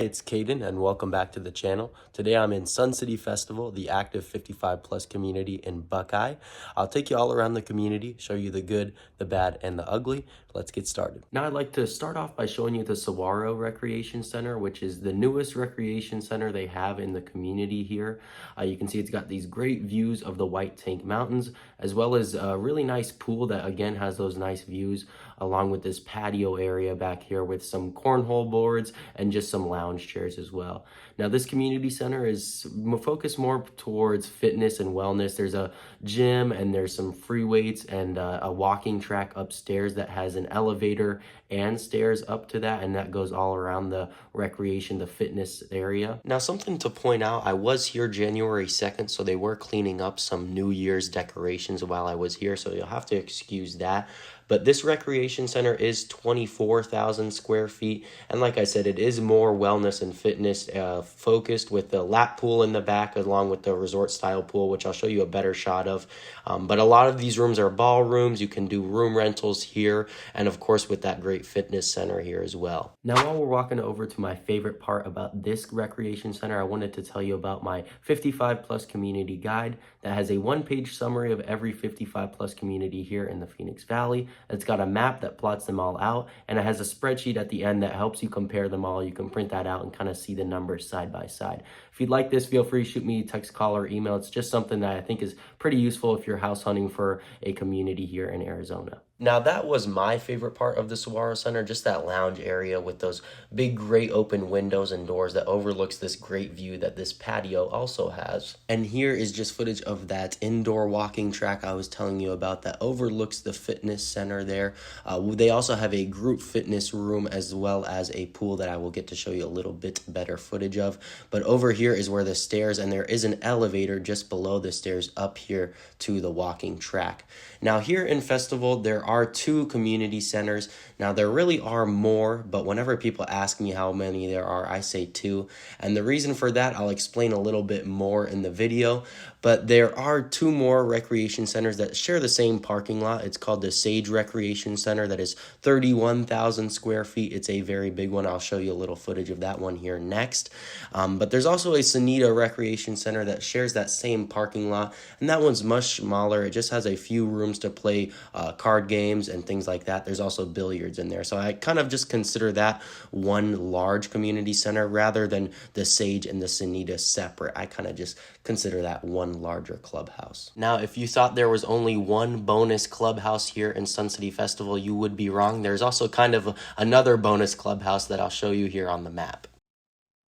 Hey, it's Caden and welcome back to the channel. Today I'm in Sun City Festival, the active 55 plus community in Buckeye. I'll take you all around the community, show you the good, the bad, and the ugly. Let's get started. Now I'd like to start off by showing you the Saguaro Recreation Center, which is the newest recreation center they have in the community here. You can see it's got these great views of the White Tank Mountains, as well as a really nice pool that again has those nice views, along with this patio area back here with some cornhole boards and just some lounge chairs as well. Now this community center is focused more towards fitness and wellness. There's a gym and there's some free weights and a walking track upstairs that has an elevator and stairs up to that, and that goes all around the recreation, the fitness area. Now something to point out, I was here January 2nd, so they were cleaning up some New Year's decorations while I was here, so you'll have to excuse that. But this recreation center is 24,000 square feet. And like I said, it is more wellness and fitness focused, with the lap pool in the back along with the resort style pool, which I'll show you a better shot of. But a lot of these rooms are ballrooms. You can do room rentals here. And of course, with that great fitness center here as well. Now, while we're walking over to my favorite part about this recreation center, I wanted to tell you about my 55 plus community guide that has a one-page summary of every 55 plus community here in the Phoenix Valley. It's got a map that plots them all out, and it has a spreadsheet at the end that helps you compare them all. You can print that out and kind of see the numbers side by side. If you'd like this, feel free to shoot me a text, call, or email. It's just something that I think is pretty useful if you're house hunting for a community here in Arizona. Now that was my favorite part of the Saguaro Center, just that lounge area with those big great open windows and doors that overlooks this great view that this patio also has. And here is just footage of that indoor walking track I was telling you about that overlooks the fitness center there. They also have a group fitness room as well as a pool that I will get to show you a little bit better footage of. But over here is where the stairs, and there is an elevator just below the stairs up here to the walking track. Now here in Festival, there are two community centers. Now there really are more, but whenever people ask me how many there are, I say two. And the reason for that, I'll explain a little bit more in the video. But there are two more recreation centers that share the same parking lot. It's called the Sage Recreation Center that is 31,000 square feet. It's a very big one. I'll show you a little footage of that one here next. But there's also a Saneita Recreation Center that shares that same parking lot, and that one's much smaller. It just has a few rooms to play card games and things like that. There's also billiards in there. So I kind of just consider that one large community center rather than the Sage and the Saneita separate. I kind of just consider that one larger clubhouse. Now, if you thought there was only one bonus clubhouse here in Sun City Festival, you would be wrong. There's also kind of another bonus clubhouse that I'll show you here on the map.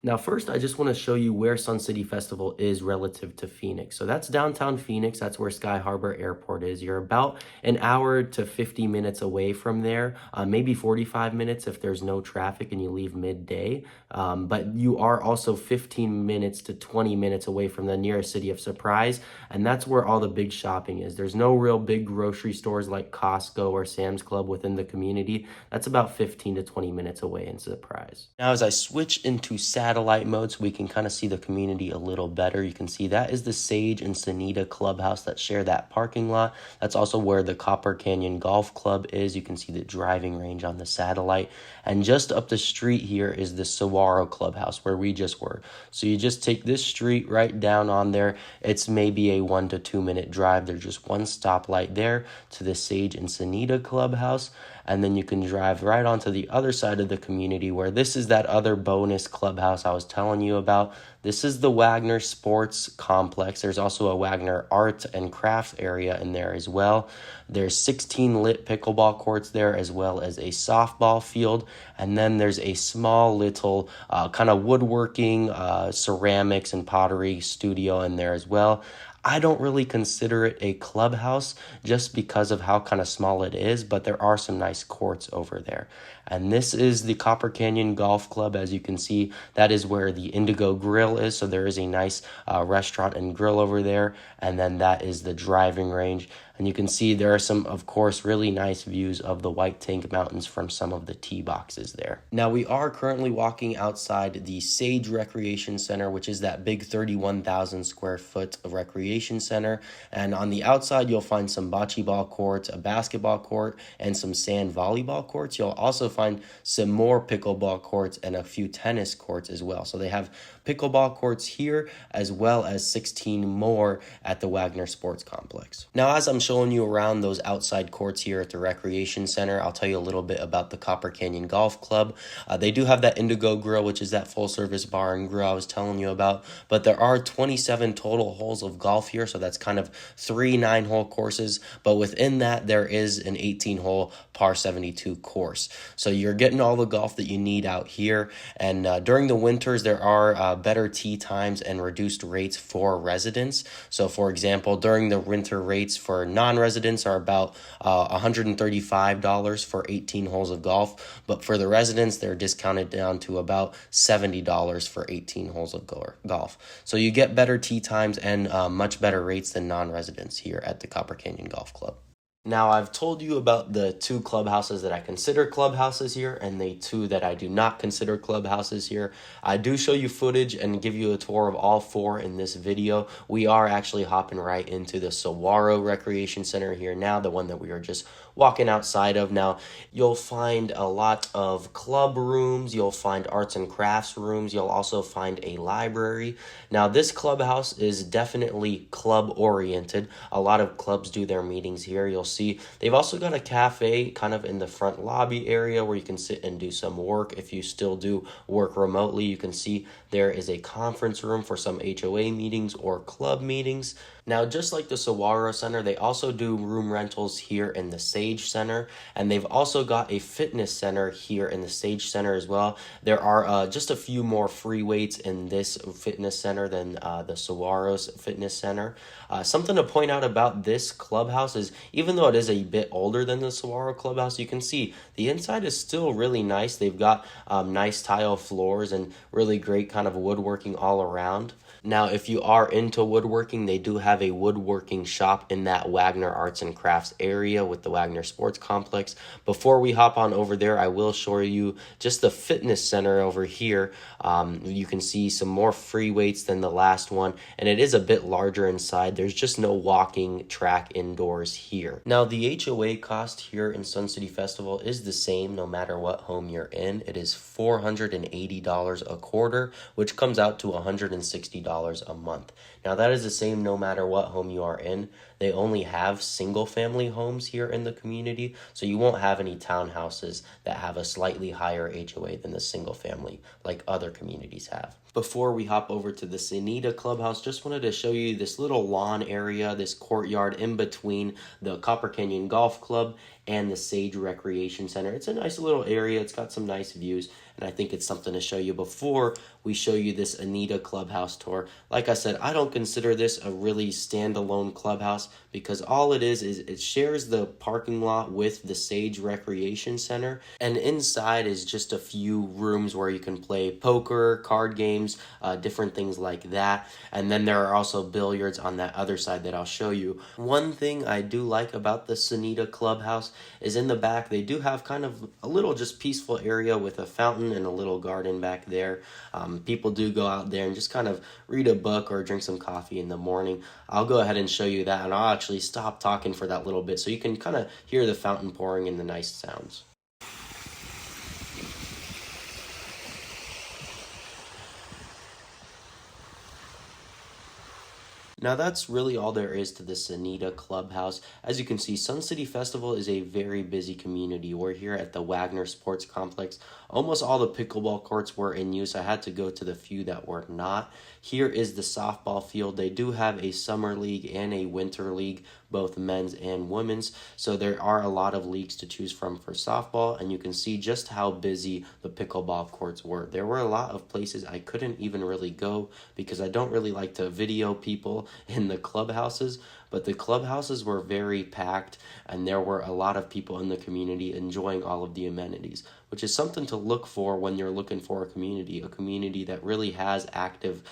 Now, first, I just want to show you where Sun City Festival is relative to Phoenix. So that's downtown Phoenix. That's where Sky Harbor Airport is. You're about an hour to 50 minutes away from there, maybe 45 minutes if there's no traffic and you leave midday. But you are also 15 minutes to 20 minutes away from the nearest city of Surprise, and that's where all the big shopping is. There's no real big grocery stores like Costco or Sam's Club within the community. That's about 15 to 20 minutes away in Surprise. Now, as I switch into satellite mode so we can kind of see the community a little better, you can see that is the Sage and Saneita Clubhouse that share that parking lot. That's also where the Copper Canyon Golf Club is. You can see the driving range on the satellite. And just up the street here is the Saguaro Clubhouse where we just were. So you just take this street right down on there. It's maybe a 1 to 2 minute drive. There's just one stoplight there to the Sage and Saneita Clubhouse. And then you can drive right onto the other side of the community where this is that other bonus clubhouse I was telling you about. This is the Wagner Sports Complex. There's also a Wagner Art and Crafts area in there as well. There's 16 lit pickleball courts there, as well as a softball field. And then there's a small little kind of woodworking, ceramics and pottery studio in there as well. I don't really consider it a clubhouse just because of how kind of small it is, but there are some nice courts over there. And this is the Copper Canyon Golf Club. As you can see, that is where the Indigo Grill is. So there is a nice restaurant and grill over there. And then that is the driving range. And you can see there are some, of course, really nice views of the White Tank Mountains from some of the tee boxes there. Now, we are currently walking outside the Sage Recreation Center, which is that big 31,000 square foot recreation center. And on the outside, you'll find some bocce ball courts, a basketball court, and some sand volleyball courts. You'll also find some more pickleball courts and a few tennis courts as well. So they have pickleball courts here as well as 16 more at the Wagner Sports Complex. Now, as I'm showing you around those outside courts here at the Recreation Center, I'll tell you a little bit about the Copper Canyon Golf Club. They do have that Indigo Grill, which is that full-service bar and grill I was telling you about, but there are 27 total holes of golf here, so that's kind of 3 9-hole courses, but within that, there is an 18-hole par 72 course. So you're getting all the golf that you need out here, and during the winters, there are better tee times and reduced rates for residents. So for example, during the winter rates for non-residents are about $135 for 18 holes of golf, but for the residents, they're discounted down to about $70 for 18 holes of golf. So you get better tee times and much better rates than non-residents here at the Copper Canyon Golf Club. Now, I've told you about the 2 clubhouses that I consider clubhouses here and the 2 that I do not consider clubhouses here. I do show you footage and give you a tour of all 4 in this video. We are actually hopping right into the Saguaro Recreation Center here now, the one that we are just walking outside of. Now, you'll find a lot of club rooms, you'll find arts and crafts rooms, you'll also find a library. Now, this clubhouse is definitely club oriented. A lot of clubs do their meetings here. You'll see they've also got a cafe kind of in the front lobby area where you can sit and do some work. If you still do work remotely, you can see there is a conference room for some HOA meetings or club meetings. Now, just like the Saguaro Center, they also do room rentals here in the Sage Center, and they've also got a fitness center here in the Sage Center as well. There are just a few more free weights in this fitness center than the Saguaro's fitness center. Something to point out about this clubhouse is, even though it is a bit older than the Saguaro clubhouse, you can see the inside is still really nice. They've got nice tile floors and really great kind of woodworking all around. Now, if you are into woodworking, they do have a woodworking shop in that Wagner Arts and Crafts area with the Wagner Sports Complex. Before we hop on over there, I will show you just the fitness center over here. You can see some more free weights than the last one, and it is a bit larger inside. There's just no walking track indoors here. Now, the HOA cost here in Sun City Festival is the same no matter what home you're in. It is $480 a quarter, which comes out to $160 a month. Now, that is the same no matter what home you are in. They only have single family homes here in the community, so you won't have any townhouses that have a slightly higher HOA than the single family like other communities have. Before we hop over to the Saneita Clubhouse, just wanted to show you this little lawn area, this courtyard in between the Copper Canyon Golf Club and the Sage Recreation Center. It's a nice little area. It's got some nice views, and I think it's something to show you before we show you this Saneita Clubhouse tour. Like I said, I don't consider this a really standalone clubhouse because all it is it shares the parking lot with the Sage Recreation Center, and inside is just a few rooms where you can play poker, card games, different things like that. And then there are also billiards on that other side that I'll show you. One thing I do like about the Saneita Clubhouse is in the back they do have kind of a little just peaceful area with a fountain and a little garden back there. People do go out there and just kind of read a book or drink some coffee in the morning. I'll go ahead and show you that, and I'll actually stop talking for that little bit so you can kind of hear the fountain pouring and the nice sounds. Now, that's really all there is to the Saneita Clubhouse. As you can see, Sun City Festival is a very busy community. We're here at the Wagner Sports Complex. Almost all the pickleball courts were in use. I had to go to the few that were not. Here is the softball field. They do have a summer league and a winter league, both men's and women's. So there are a lot of leagues to choose from for softball, and you can see just how busy the pickleball courts were. There were a lot of places I couldn't even really go because I don't really like to video people in the clubhouses, but the clubhouses were very packed and there were a lot of people in the community enjoying all of the amenities, which is something to look for when you're looking for a community that really has active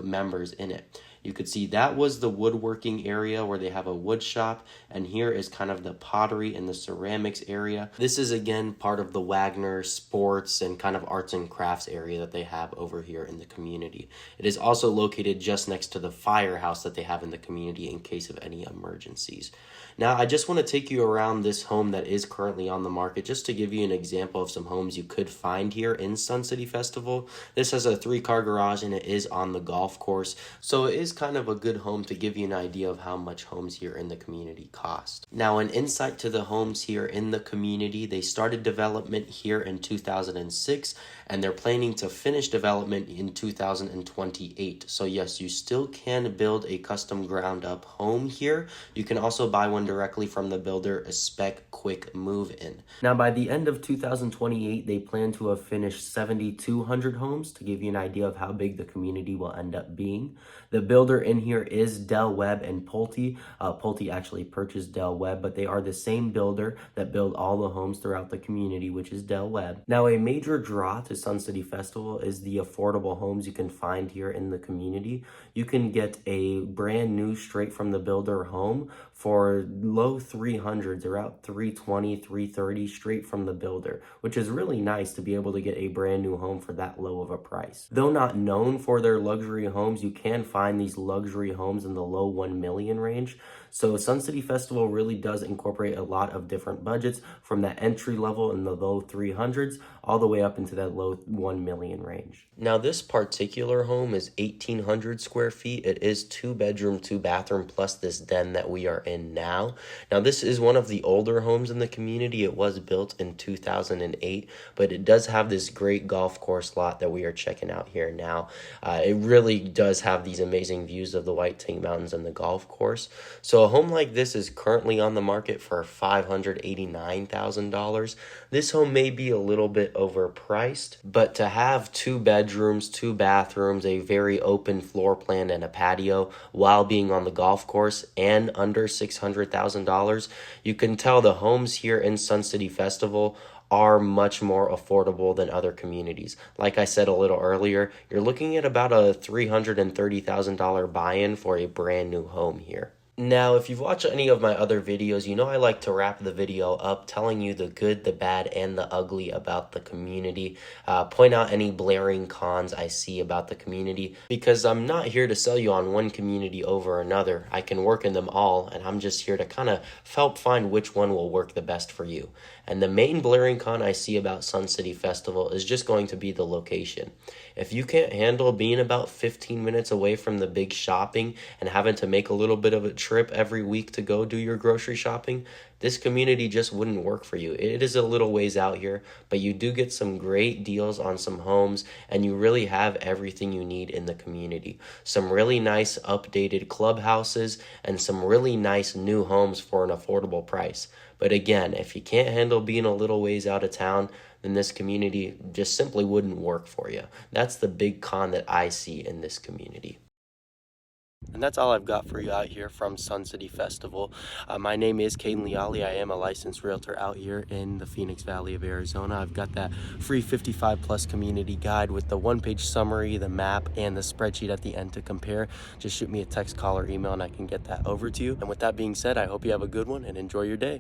members in it. You could see that was the woodworking area where they have a wood shop, and here is kind of the pottery and the ceramics area. This is again part of the Wagner sports and kind of arts and crafts area that they have over here in the community. It is also located just next to the firehouse that they have in the community in case of any emergencies. Now, I just want to take you around this home that is currently on the market just to give you an example of some homes you could find here in Sun City Festival. This has a 3-car garage and it is on the golf course, so it is kind of a good home to give you an idea of how much homes here in the community cost. Now, an insight to the homes here in the community: they started development here in 2006 and they're planning to finish development in 2028. So yes, you still can build a custom ground up home here. You can also buy one directly from the builder, a spec quick move in. Now, by the end of 2028, they plan to have finished 7,200 homes to give you an idea of how big the community will end up being. The builder in here is Del Webb and Pulte. Pulte actually purchased Del Webb, but they are the same builder that build all the homes throughout the community, which is Del Webb. Now, a major draw to Sun City Festival is the affordable homes you can find here in the community. You can get a brand new straight from the builder home for low 300s, around 320, 330 straight from the builder, which is really nice to be able to get a brand new home for that low of a price. Though not known for their luxury homes, you can find these luxury homes in the low 1 million range. So Sun City Festival really does incorporate a lot of different budgets, from that entry level in the low 300s all the way up into that low 1 million range. Now, this particular home is 1,800 square feet. It is 2 bedroom, 2 bathroom plus this den that we are in now. Now, this is one of the older homes in the community. It was built in 2008, but it does have this great golf course lot that we are checking out here now. It really does have these amazing views of the White Tank Mountains and the golf course. So a home like this is currently on the market for $589,000. This home may be a little bit overpriced, but to have 2 bedrooms, 2 bathrooms, a very open floor plan, and a patio while being on the golf course and under $600,000, you can tell the homes here in Sun City Festival are much more affordable than other communities. Like I said a little earlier, you're looking at about a $330,000 buy-in for a brand new home here. Now, if you've watched any of my other videos, you know I like to wrap the video up telling you the good, the bad, and the ugly about the community. Point out any blaring cons I see about the community, because I'm not here to sell you on one community over another. I can work in them all, and I'm just here to kind of help find which one will work the best for you. And the main blaring con I see about Sun City Festival is just going to be the location. If you can't handle being about 15 minutes away from the big shopping and having to make a little bit of a trip every week to go do your grocery shopping, this community just wouldn't work for you. It is a little ways out here, but you do get some great deals on some homes, and you really have everything you need in the community. Some really nice updated clubhouses and some really nice new homes for an affordable price. But again, if you can't handle being a little ways out of town, then this community just simply wouldn't work for you. That's the big con that I see in this community. And that's all I've got for you out here from Sun City Festival. My name is Caden Leali. I am a licensed realtor out here in the Phoenix Valley of Arizona. I've got that free 55 plus community guide with the 1-page summary, the map, and the spreadsheet at the end to compare. Just shoot me a text, call, or email, and I can get that over to you. And with that being said, I hope you have a good one and enjoy your day.